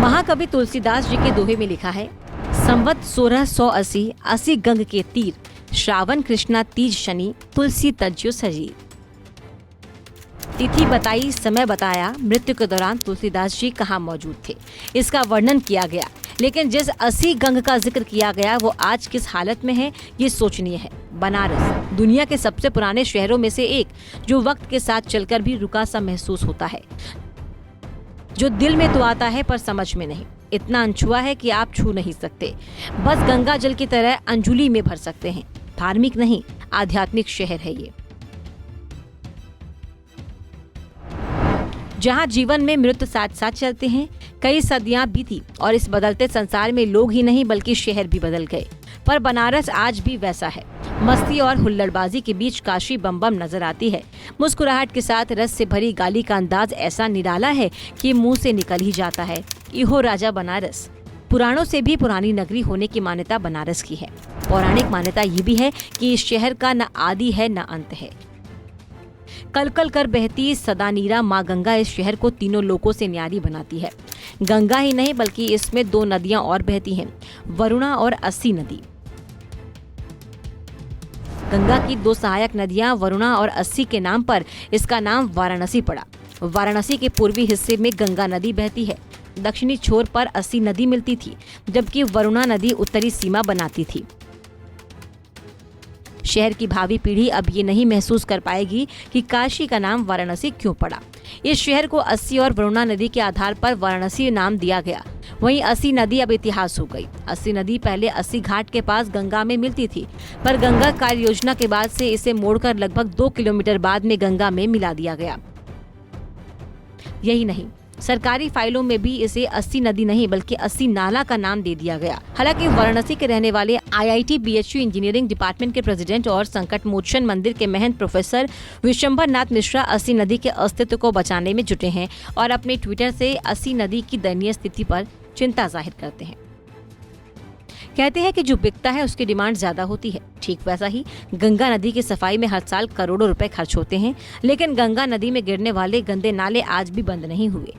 महाकवि तुलसीदास जी के दोहे में लिखा है, संवत 1680 80 गंग के तीर, श्रावण कृष्णा तीज शनि, तुलसी तज्जो सजी। तिथि बताई, समय बताया, मृत्यु के दौरान तुलसीदास जी कहाँ मौजूद थे, इसका वर्णन किया गया। लेकिन जिस 80 गंग का जिक्र किया गया वो आज किस हालत में है, ये सोचनीय है। बनारस दुनिया के सबसे पुराने शहरों में से एक, जो वक्त के साथ चलकर भी रुका सा महसूस होता है, जो दिल में तो आता है पर समझ में नहीं। इतना अनछुआ है कि आप छू नहीं सकते, बस गंगा जल की तरह अंजुली में भर सकते हैं। धार्मिक नहीं, आध्यात्मिक शहर है ये, जहाँ जीवन में मृत्यु साथ साथ चलते हैं। कई सदियां बीती और इस बदलते संसार में लोग ही नहीं बल्कि शहर भी बदल गए, पर बनारस आज भी वैसा है। मस्ती और हुल्लड़बाजी के बीच काशी बम बम नजर आती है। मुस्कुराहट के साथ रस से भरी गाली का अंदाज ऐसा निराला है कि मुंह से निकल ही जाता है, इहो राजा बनारस। पुराणों से भी पुरानी नगरी होने की मान्यता बनारस की है। पौराणिक मान्यता ये भी है कि इस शहर का न आदि है न अंत है। कलकल कर बहती सदा नीरा माँ गंगा इस शहर को तीनों लोकों से न्यारी बनाती है। गंगा ही नहीं बल्कि इसमें 2 नदियां और बहती हैं, वरुणा और अस्सी नदी। गंगा की 2 सहायक नदियां वरुणा और अस्सी के नाम पर इसका नाम वाराणसी पड़ा। वाराणसी के पूर्वी हिस्से में गंगा नदी बहती है, दक्षिणी छोर पर अस्सी नदी मिलती थी, जबकि वरुणा नदी उत्तरी सीमा बनाती थी। शहर की भावी पीढ़ी अब ये नहीं महसूस कर पाएगी कि काशी का नाम वाराणसी क्यों पड़ा। इस शहर को अस्सी और वरुणा नदी के आधार पर वाराणसी नाम दिया गया। वहीं अस्सी नदी अब इतिहास हो गई। अस्सी नदी पहले अस्सी घाट के पास गंगा में मिलती थी, पर गंगा कार्य योजना के बाद से इसे मोड़कर लगभग 2 किलोमीटर बाद में गंगा में मिला दिया गया। यही नहीं, सरकारी फाइलों में भी इसे अस्सी नदी नहीं बल्कि अस्सी नाला का नाम दे दिया गया। हालांकि वाराणसी के रहने वाले IIT BHU इंजीनियरिंग डिपार्टमेंट के प्रेसिडेंट और संकट मोचन मंदिर के महंत प्रोफेसर विशंबर नाथ मिश्रा अस्सी नदी के अस्तित्व को बचाने में जुटे हैं और अपने ट्विटर से अस्सी नदी की दयनीय स्थिति पर चिंता जाहिर करते हैं। कहते हैं कि जो बिकता है उसकी डिमांड ज्यादा होती है। ठीक वैसा ही गंगा नदी की सफाई में हर साल करोड़ों रुपए खर्च होते हैं, लेकिन गंगा नदी में गिरने वाले गंदे नाले आज भी बंद नहीं हुए।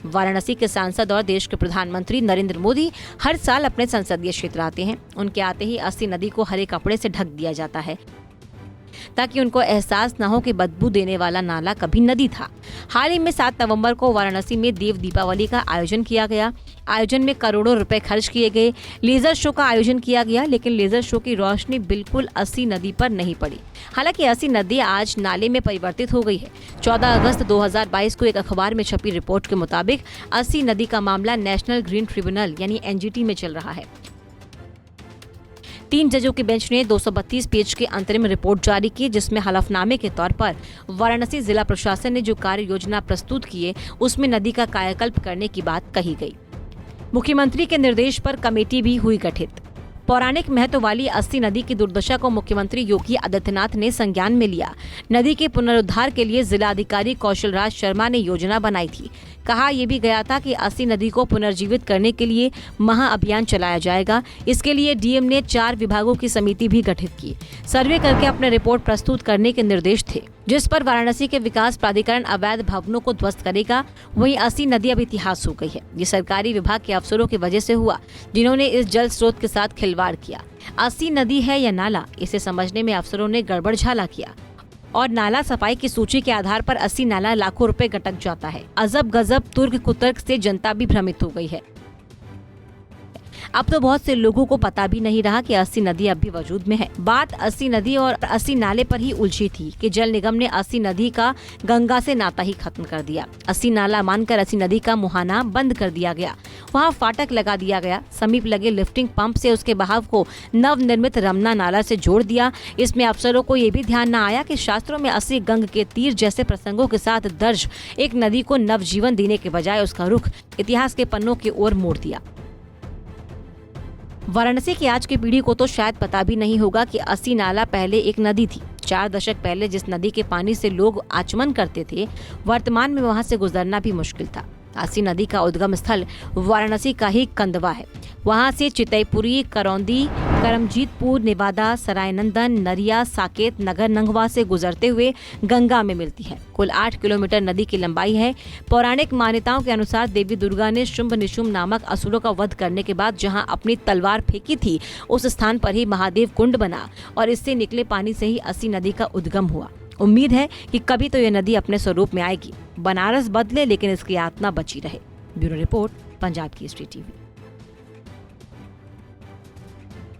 वाराणसी के सांसद और देश के प्रधानमंत्री नरेंद्र मोदी हर साल अपने संसदीय क्षेत्र आते हैं। उनके आते ही अस्सी नदी को हरे कपड़े से ढक दिया जाता है ताकि उनको एहसास न हो कि बदबू देने वाला नाला कभी नदी था। हाल ही में 7 नवंबर को वाराणसी में देव दीपावली का आयोजन किया गया। आयोजन में करोड़ों रुपए खर्च किए गए। लेजर शो का आयोजन किया गया, लेकिन लेजर शो की रोशनी बिल्कुल अस्सी नदी पर नहीं पड़ी। हालांकि अस्सी नदी आज नाले में परिवर्तित हो गई है। 14 अगस्त 2022 को एक अखबार में छपी रिपोर्ट के मुताबिक अस्सी नदी का मामला नेशनल ग्रीन ट्रिब्यूनल यानी NGT में चल रहा है। 3 जजों की बेंच ने 232 पेज की अंतरिम रिपोर्ट जारी की, जिसमें हलफनामे के तौर पर वाराणसी जिला प्रशासन ने जो कार्य योजना प्रस्तुत किए उसमें नदी का कायाकल्प करने की बात कही गई। मुख्यमंत्री के निर्देश पर कमेटी भी हुई गठित। पौराणिक महत्व वाली अस्सी नदी की दुर्दशा को मुख्यमंत्री योगी आदित्यनाथ ने संज्ञान में लिया। नदी के पुनरुद्धार के लिए जिलाधिकारी कौशल राज शर्मा ने योजना बनाई थी। कहा यह भी गया था कि अस्सी नदी को पुनर्जीवित करने के लिए महाअभियान चलाया जाएगा। इसके लिए डीएम ने 4 विभागों की समिति भी गठित की। सर्वे करके अपने रिपोर्ट प्रस्तुत करने के निर्देश थे, जिस पर वाराणसी के विकास प्राधिकरण अवैध भवनों को ध्वस्त करेगा। वहीं अस्सी नदी अब इतिहास हो गई है। ये सरकारी विभाग के अफसरों की वजह से हुआ, जिन्होंने इस जल स्रोत के साथ खिलवाड़ किया। अस्सी नदी है या नाला, इसे समझने में अफसरों ने गड़बड़झाला किया और नाला सफाई की सूची के आधार पर अस्सी नाला लाखों रुपए गटक जाता है। अजब गजब तुर्क कुतर्क से जनता भी भ्रमित हो गई है। अब तो बहुत से लोगों को पता भी नहीं रहा कि अस्सी नदी अब भी वजूद में है। बात अस्सी नदी और अस्सी नाले पर ही उलझी थी कि जल निगम ने अस्सी नदी का गंगा से नाता ही खत्म कर दिया। अस्सी नाला मानकर अस्सी नदी का मुहाना बंद कर दिया गया। वहां फाटक लगा दिया गया। समीप लगे लिफ्टिंग पंप से उसके बहाव को नवनिर्मित रमना नाला से जोड़ दिया। इसमें अफसरों को ये भी ध्यान न आया कि शास्त्रों में अस्सी गंग के तीर जैसे प्रसंगों के साथ दर्ज एक नदी को नवजीवन देने के बजाय उसका रुख इतिहास के पन्नों की ओर मोड़ दिया। वाराणसी की आज की पीढ़ी को तो शायद पता भी नहीं होगा कि अस्सी नाला पहले एक नदी थी। 4 दशक पहले जिस नदी के पानी से लोग आचमन करते थे, वर्तमान में वहां से गुजरना भी मुश्किल था। अस्सी नदी का उद्गम स्थल वाराणसी का ही कंदवा है। वहां से चितईपुरी, करौंदी, करमजीतपुर, नेवादा, सरायनंदन, नरिया, साकेत, नगर नंगवा से गुजरते हुए गंगा में मिलती है। कुल 8 किलोमीटर नदी की लंबाई है। पौराणिक मान्यताओं के अनुसार देवी दुर्गा ने शुंभ निशुंभ नामक असुरों का वध करने के बाद जहां अपनी तलवार फेंकी थी, उस स्थान पर ही महादेव कुंड बना और इससे निकले पानी से ही अस्सी नदी का उद्गम हुआ। उम्मीद है कि कभी तो यह नदी अपने स्वरूप में आएगी, बनारस बदले लेकिन इसकी आत्मा बची रहे। Bureau report, Punjab Kesari TV.